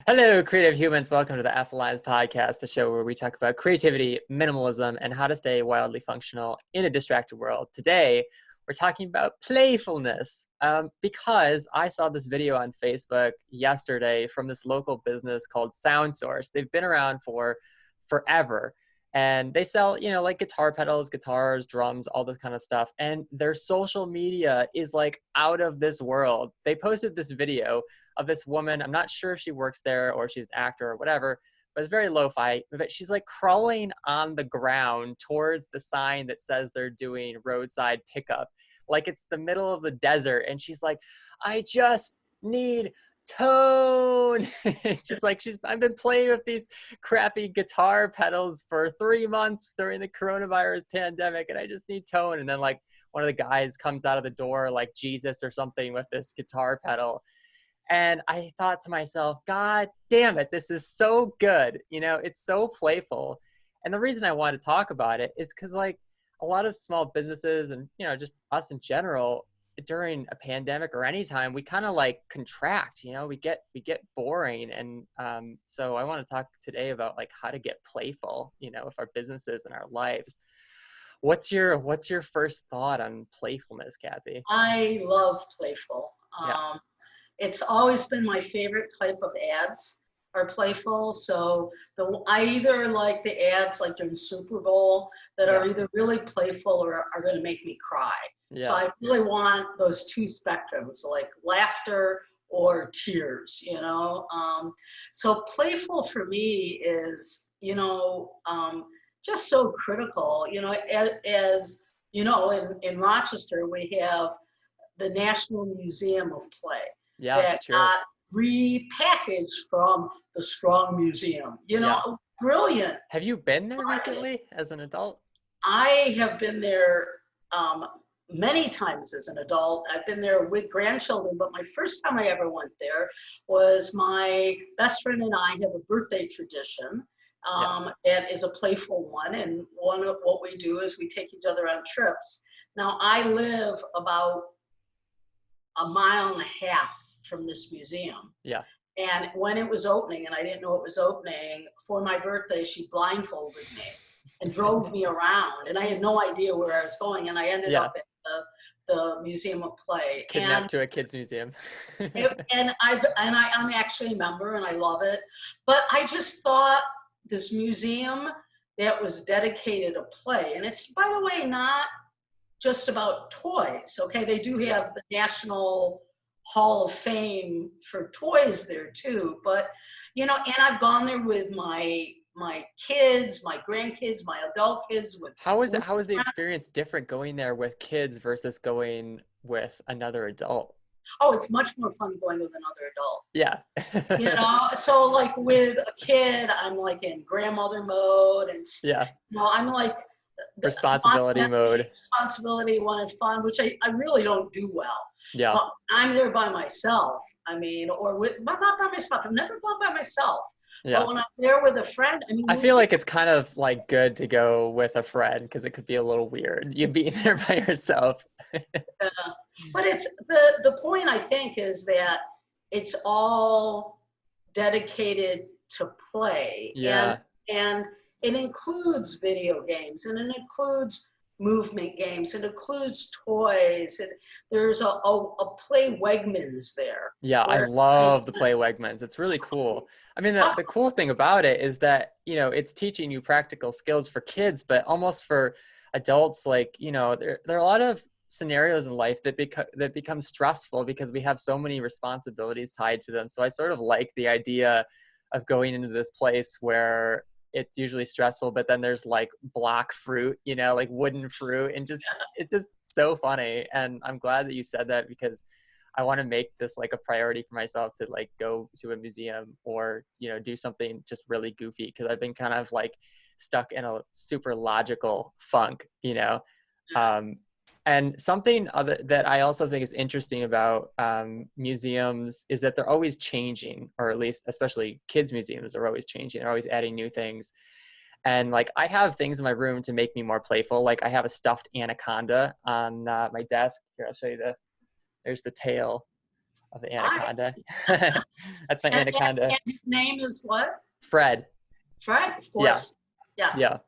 Hello, creative humans. Welcome to the Lines podcast, the show where we talk about creativity, minimalism, and how to stay wildly functional in a distracted world. Today, we're talking about playfulness because I saw this video on Facebook yesterday from this local business called Sound Source. They've been around for forever. And they sell, like guitar pedals, guitars, drums, all this kind of stuff. And their social media is like out of this world. They posted this video of this woman. I'm not sure if she works there or she's an actor or whatever, but it's very lo-fi. But she's like crawling on the ground towards the sign that says they're doing roadside pickup. Like it's the middle of the desert. And she's like, I just need tone. I've been playing with these crappy guitar pedals for 3 months during the coronavirus pandemic and I just need tone. And then like one of the guys comes out of the door like Jesus or something with this guitar pedal. And I thought to myself, God damn it, this is so good. It's so playful. And the reason I want to talk about it is because like a lot of small businesses and, just us in general, during a pandemic or any time, we kind of like contract, we get boring. And so I want to talk today about like how to get playful, with our businesses and our lives. What's your first thought on playfulness, Kathy? I love playful. Yeah. It's always been my favorite type of ads are playful. So I either like the ads like during Super Bowl that are either really playful or are going to make me cry. So I really want those two spectrums, like laughter or tears. So playful for me is, just so critical, as in Rochester, we have the National Museum of Play that True. got repackaged from the Strong Museum. Brilliant. Have you been there recently as an adult? I have been there many times as an adult. I've been there with grandchildren, but my first time I ever went there was my best friend and I have a birthday tradition. That is a playful one. And one of what we do is we take each other on trips. Now, I live about a mile and a half from this museum. Yeah. And when it was opening, and I didn't know it was opening, for my birthday, she blindfolded me and drove me around. And I had no idea where I was going. And I ended up at the Museum of Play. Kidnapped to a kids museum. I'm actually a member and I love it. But I just thought this museum that was dedicated to play, and it's, by the way, not just about toys, okay? They do have the National Hall of Fame for toys there too, but, and I've gone there with my kids, my grandkids, my adult kids. How is the experience different going there with kids versus going with another adult? Oh, it's much more fun going with another adult. Yeah. So like with a kid, I'm like in grandmother mode, and I'm like responsibility mode. Responsibility, one is fun, which I really don't do well. Yeah. But I'm there by myself. But not by myself. I've never gone by myself. Yeah. But when I'm there with a friend, I feel like it's kind of like good to go with a friend because it could be a little weird. You being there by yourself. But it's the point, I think, is that it's all dedicated to play. Yeah. And it includes video games, and it includes movement games, it includes toys. There's a Play Wegmans there. Yeah, I love the Play Wegmans. It's really cool. I mean, the cool thing about it is that, it's teaching you practical skills for kids, but almost for adults, like, there are a lot of scenarios in life that become stressful because we have so many responsibilities tied to them. So I sort of like the idea of going into this place where it's usually stressful, but then there's like block fruit, like wooden fruit, and it's just so funny. And I'm glad that you said that because I want to make this like a priority for myself to like go to a museum or, do something just really goofy because I've been kind of like stuck in a super logical funk, And something other that I also think is interesting about museums is that they're always changing, or at least especially kids museums are always changing. They're always adding new things. And like I have things in my room to make me more playful. Like I have a stuffed anaconda on my desk. Here, I'll show you there's the tail. of the I, anaconda. That's my anaconda. and his name is what? Fred. Fred, of Yeah. course. Yeah. Yeah.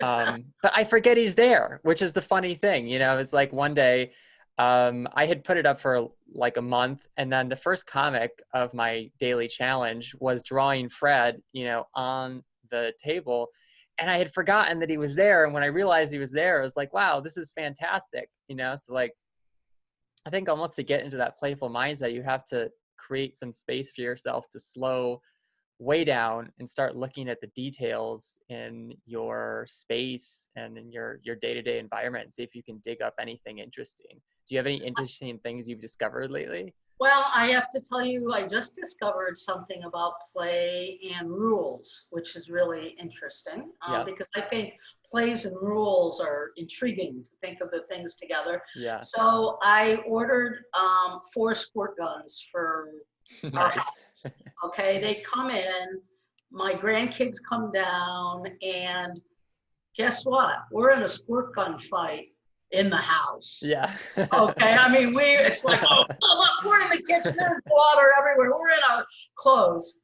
But I forget he's there, which is the funny thing. You know, it's like one day I had put it up for like a month, and then the first comic of my daily challenge was drawing Fred, you know, on the table. And I had forgotten that he was there. And when I realized he was there, I was like, wow, this is fantastic. You know, so like, I think almost to get into that playful mindset, you have to create some space for yourself to slow way down and start looking at the details in your space and in your day-to-day environment and see if you can dig up anything interesting. Do you have any interesting things you've discovered lately? Well, I have to tell you, I just discovered something about play and rules, which is really interesting Yeah. because I think plays and rules are intriguing to think of the things together. Yeah. So I ordered 4 squirt guns for our Nice. house. Okay, they come in, my grandkids come down, and guess what? We're in a squirt gun fight in the house. Yeah. Okay, I mean, it's like, oh, look, we're in the kitchen, there's water everywhere, we're in our clothes.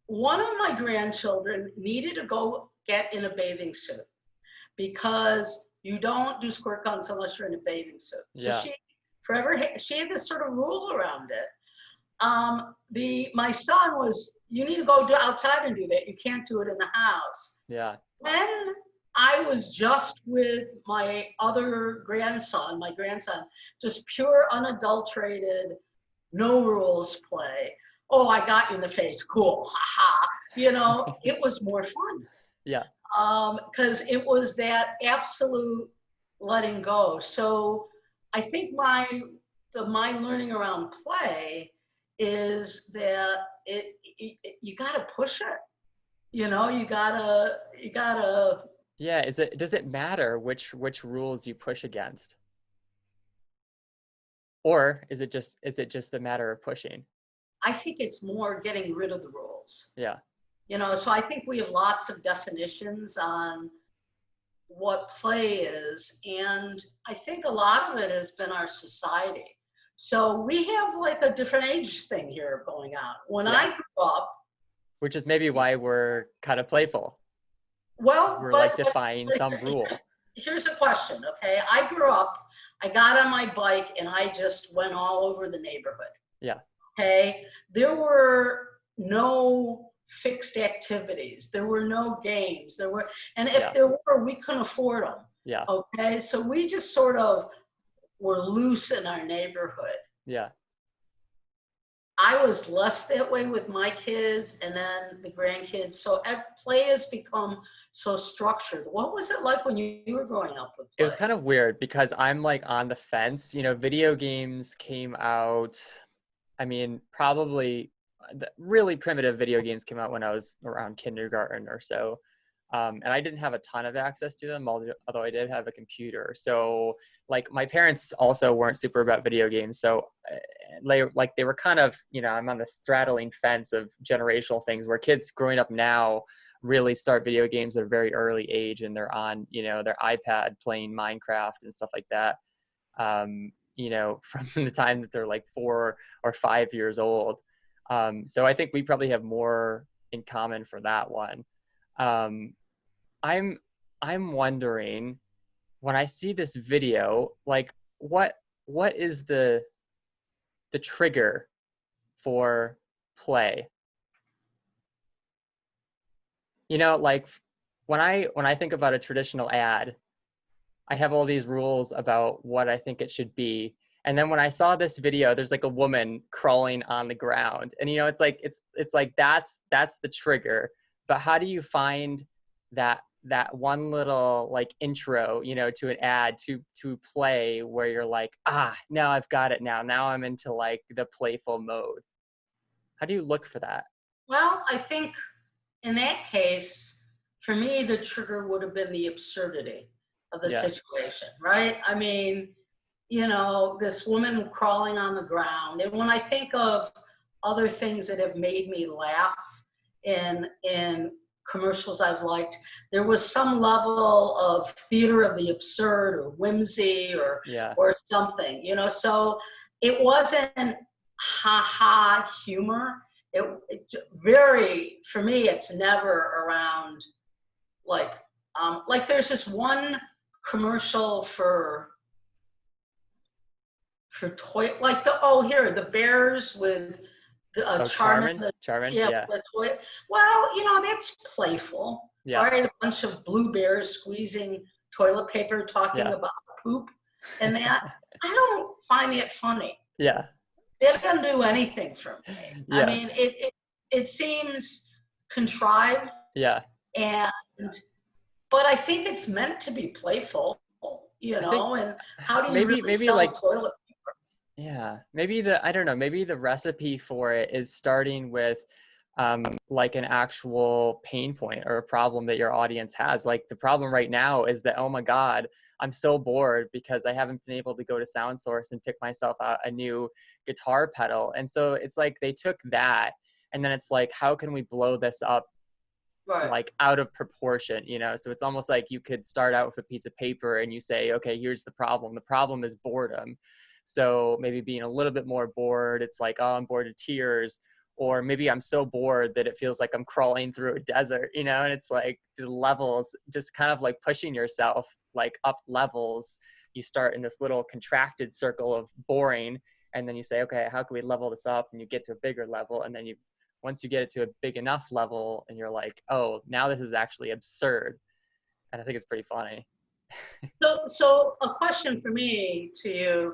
One of my grandchildren needed to go get in a bathing suit because you don't do squirt guns unless you're in a bathing suit. So Yeah. she had this sort of rule around it. My son was, you need to go outside and do that. You can't do it in the house. Yeah. When I was just with my other grandson, just pure unadulterated, no rules play. Oh, I got you in the face. Cool. Ha ha. You know, it was more fun. Yeah. Because it was that absolute letting go. So I think my learning around play is that you got to push it. You know, you gotta. Yeah. Does it matter which rules you push against? Or is it just the matter of pushing? I think it's more getting rid of the rules. Yeah. You know, so I think we have lots of definitions on what play is, and I think a lot of it has been our society. So we have like a different age thing here going on. When I grew up, which is maybe why we're kind of playful. Well, we're like defying some rule. Here's a question, okay? I grew up, I got on my bike and I just went all over the neighborhood. Yeah. Okay? There were no fixed activities. There were no games. And if there were, we couldn't afford them. Yeah. Okay? So we just sort of were loose in our neighborhood. Yeah. I was less that way with my kids and then the grandkids. So play has become so structured. What was it like when you were growing up with play? It was kind of weird because I'm like on the fence. You know, video games came out, I mean, probably the really primitive video games came out when I was around kindergarten or so. And I didn't have a ton of access to them, although I did have a computer. So like my parents also weren't super about video games. So they were kind of, you know, I'm on the straddling fence of generational things where kids growing up now really start video games at a very early age and they're on, you know, their iPad playing Minecraft and stuff like that. You know, from the time that they're like 4 or 5 years old. So I think we probably have more in common for that one. I'm wondering when I see this video, like what is the trigger for play? You know, like when I think about a traditional ad, I have all these rules about what I think it should be. And then when I saw this video, there's like a woman crawling on the ground. And you know, it's like that's the trigger. But how do you find that one little like intro, you know, to an ad to play where you're like, now I've got it now I'm into like the playful mode? How do you look for that? Well, I think in that case, for me, the trigger would have been the absurdity of the situation, right? I mean, you know, this woman crawling on the ground. And when I think of other things that have made me laugh in commercials I've liked, there was some level of theater of the absurd or whimsy or something, you know. So it wasn't ha humor. For me, it's never around like there's this one commercial for toy, like the bears with the Oh, Charmin, Charmin, yeah, yeah, the toy. Well, that's playful. All yeah, right, a bunch of blue bears squeezing toilet paper, talking yeah, about poop, and that I don't find it funny. yeah, It doesn't do anything for me. I yeah, mean, it seems contrived, yeah. and but I think it's meant to be playful, I think and how do you really maybe sell like, toilet paper? yeah, maybe I don't know, maybe the recipe for it is starting with like an actual pain point or a problem that your audience has. Like the problem right now is that, oh my God, I'm so bored because I haven't been able to go to Sound Source and pick myself out a new guitar pedal. And so it's like they took that and then it's like, how can we blow this up Right. like out of proportion, so it's almost like you could start out with a piece of paper and you say, okay, here's the problem is boredom. So maybe being a little bit more bored, it's like, oh, I'm bored to tears, or maybe I'm so bored that it feels like I'm crawling through a desert, and it's like the levels, just kind of like pushing yourself like up levels. You start in this little contracted circle of boring, and then you say, okay, how can we level this up? And you get to a bigger level, and then once you get it to a big enough level and you're like, oh, now this is actually absurd. And I think it's pretty funny. So a question for me to you,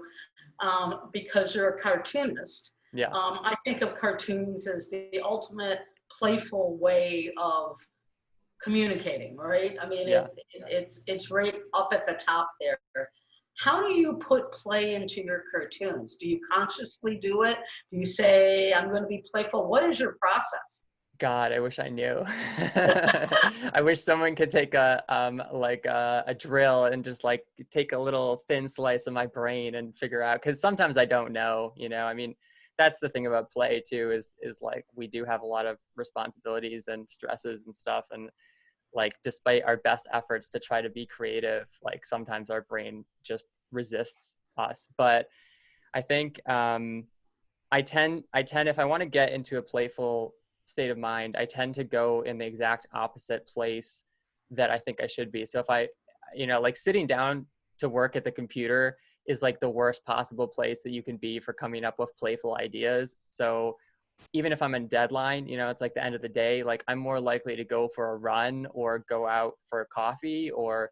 because you're a cartoonist. Yeah. I think of cartoons as the ultimate playful way of communicating, right? I mean, Yeah. it's right up at the top there. How do you put play into your cartoons? Do you consciously do it? Do you say, I'm going to be playful? What is your process? God, I wish I knew. I wish someone could take a drill and just like take a little thin slice of my brain and figure out, because sometimes I don't know, I mean, that's the thing about play too, is like we do have a lot of responsibilities and stresses and stuff, and like despite our best efforts to try to be creative, like sometimes our brain just resists us. But I think I tend if I want to get into a playful state of mind, I tend to go in the exact opposite place that I think I should be. So if I, like sitting down to work at the computer is like the worst possible place that you can be for coming up with playful ideas. So even if I'm in deadline, it's like the end of the day, like I'm more likely to go for a run or go out for a coffee or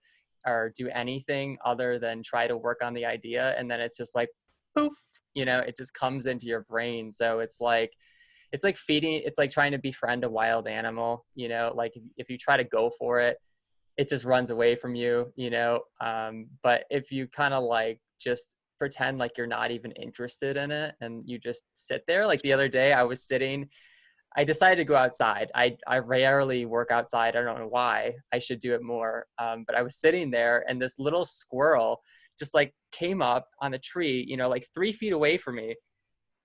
do anything other than try to work on the idea. And then it's just like, poof, it just comes into your brain. So it's like feeding, it's like trying to befriend a wild animal, like if you try to go for it, it just runs away from you, but if you kind of like just pretend like you're not even interested in it and you just sit there, like the other day I decided to go outside. I rarely work outside. I don't know why. I should do it more. But I was sitting there and this little squirrel just like came up on a tree, like 3 feet away from me.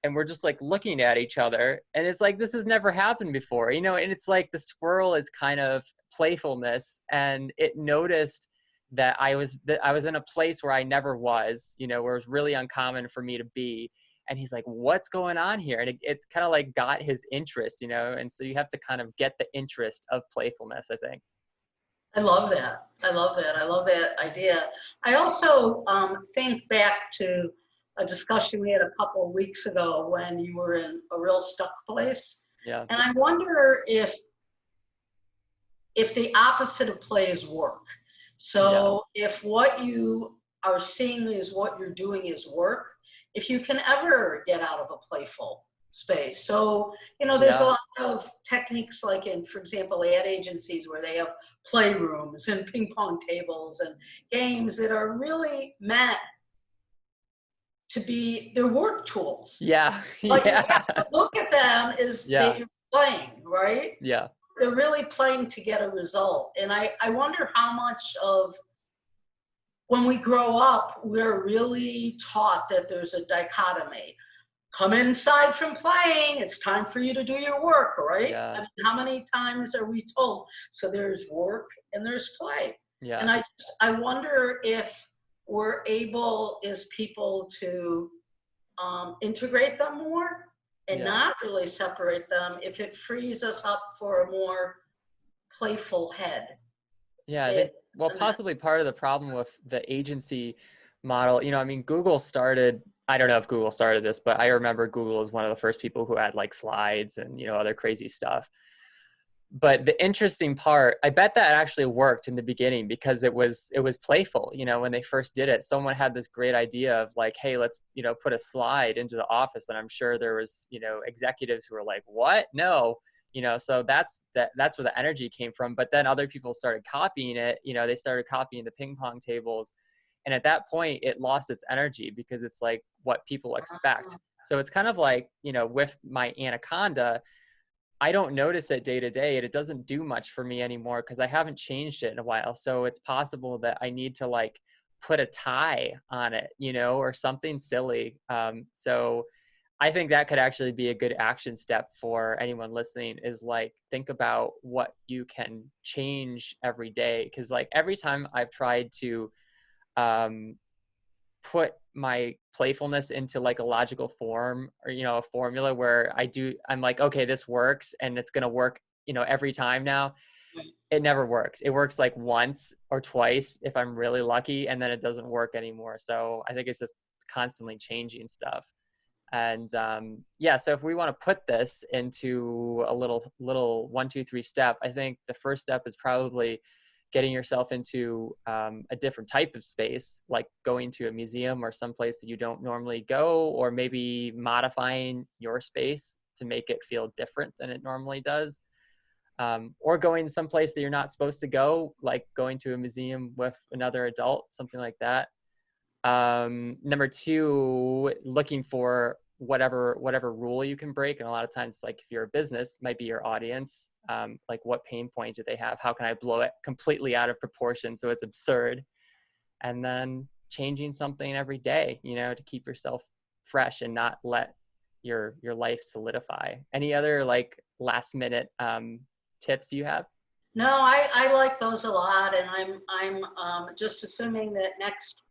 And we're just like looking at each other. And it's like, this has never happened before, and it's like the squirrel is kind of playfulness. And it noticed that I was in a place where I never was, where it was really uncommon for me to be. And he's like, what's going on here? And it kind of like got his interest, and so you have to kind of get the interest of playfulness, I think. I love that. I love that. I love that idea. I also think back to a discussion we had a couple of weeks ago when you were in a real stuck place. Yeah. And I wonder if the opposite of play is work. So if what you are seeing is what you're doing is work, if you can ever get out of a playful space. So, there's a lot of techniques like in, for example, ad agencies where they have playrooms and ping pong tables and games that are really meant to be their work tools. Yeah. But you Yeah. have to look at them as that you're playing, right? Yeah. They're really playing to get a result. And I wonder how much of when we grow up, we're really taught that there's a dichotomy. Come inside from playing, it's time for you to do your work, right? Yeah. I mean, how many times are we told? So there's work and there's play. Yeah. And I wonder if we're able as people to integrate them more and Yeah. not really separate them if it frees us up for a more playful head. Yeah, I think, It, well, possibly part of the problem with the agency model, I mean, Google started, I don't know if Google started this, but I remember Google was one of the first people who had like slides and, other crazy stuff. But the interesting part, I bet that actually worked in the beginning because it was playful. When they first did it, someone had this great idea of like, hey, let's, put a slide into the office. And I'm sure there was, executives who were like, what? No. So that's where the energy came from. But then other people started copying it. They started copying the ping pong tables. And at that point, it lost its energy because it's like what people expect. So it's kind of like, with my anaconda, I don't notice it day to day, and it doesn't do much for me anymore because I haven't changed it in a while. So it's possible that I need to like put a tie on it, or something silly. So I think that could actually be a good action step for anyone listening, is like, think about what you can change every day. Cause like every time I've tried to put my playfulness into like a logical form, or a formula where I'm like, okay, this works and it's going to work every time now, it never works. It works like once or twice if I'm really lucky, and then it doesn't work anymore. So I think it's just constantly changing stuff. And so if we want to put this into a little 1, 2, 3 step, I think the first step is probably getting yourself into a different type of space, like going to a museum or someplace that you don't normally go, or maybe modifying your space to make it feel different than it normally does, or going someplace that you're not supposed to go, like going to a museum with another adult, something like that. Number 2, looking for whatever rule you can break. And a lot of times, like if you're a business, it might be your audience. Like what pain point do they have? How can I blow it completely out of proportion so it's absurd? And then changing something every day, to keep yourself fresh and not let your life solidify. Any other like last minute tips you have? no, I like those a lot, and I'm just assuming that next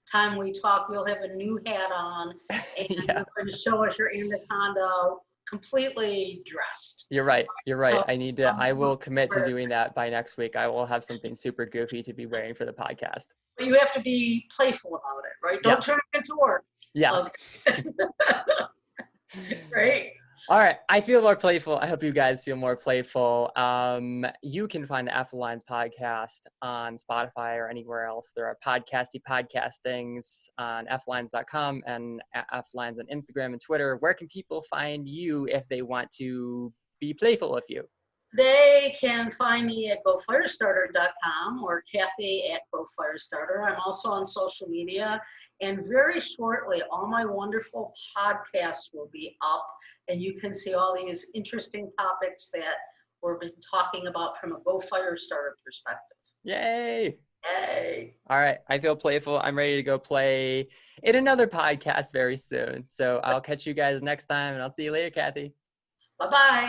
time we talk, you'll have a new hat on, and Yeah. you're going to show us your anaconda completely dressed. You're right. So I will commit to doing that by next week. I will have something super goofy to be wearing for the podcast. But you have to be playful about it, right? Don't Yes. turn it into work. Yeah. Okay. Great. All right. I feel more playful. I hope you guys feel more playful. You can find the F Lines podcast on Spotify or anywhere else. There are podcast things on flines.com and F Lines on Instagram and Twitter. Where can people find you if they want to be playful with you? They can find me at gofirestarter.com or Kathy at GoFirestarter. I'm also on social media. And very shortly, all my wonderful podcasts will be up, and you can see all these interesting topics that we've been talking about from a Go Firestarter perspective. Yay! Yay! All right. I feel playful. I'm ready to go play in another podcast very soon. So I'll catch you guys next time, and I'll see you later, Kathy. Bye-bye.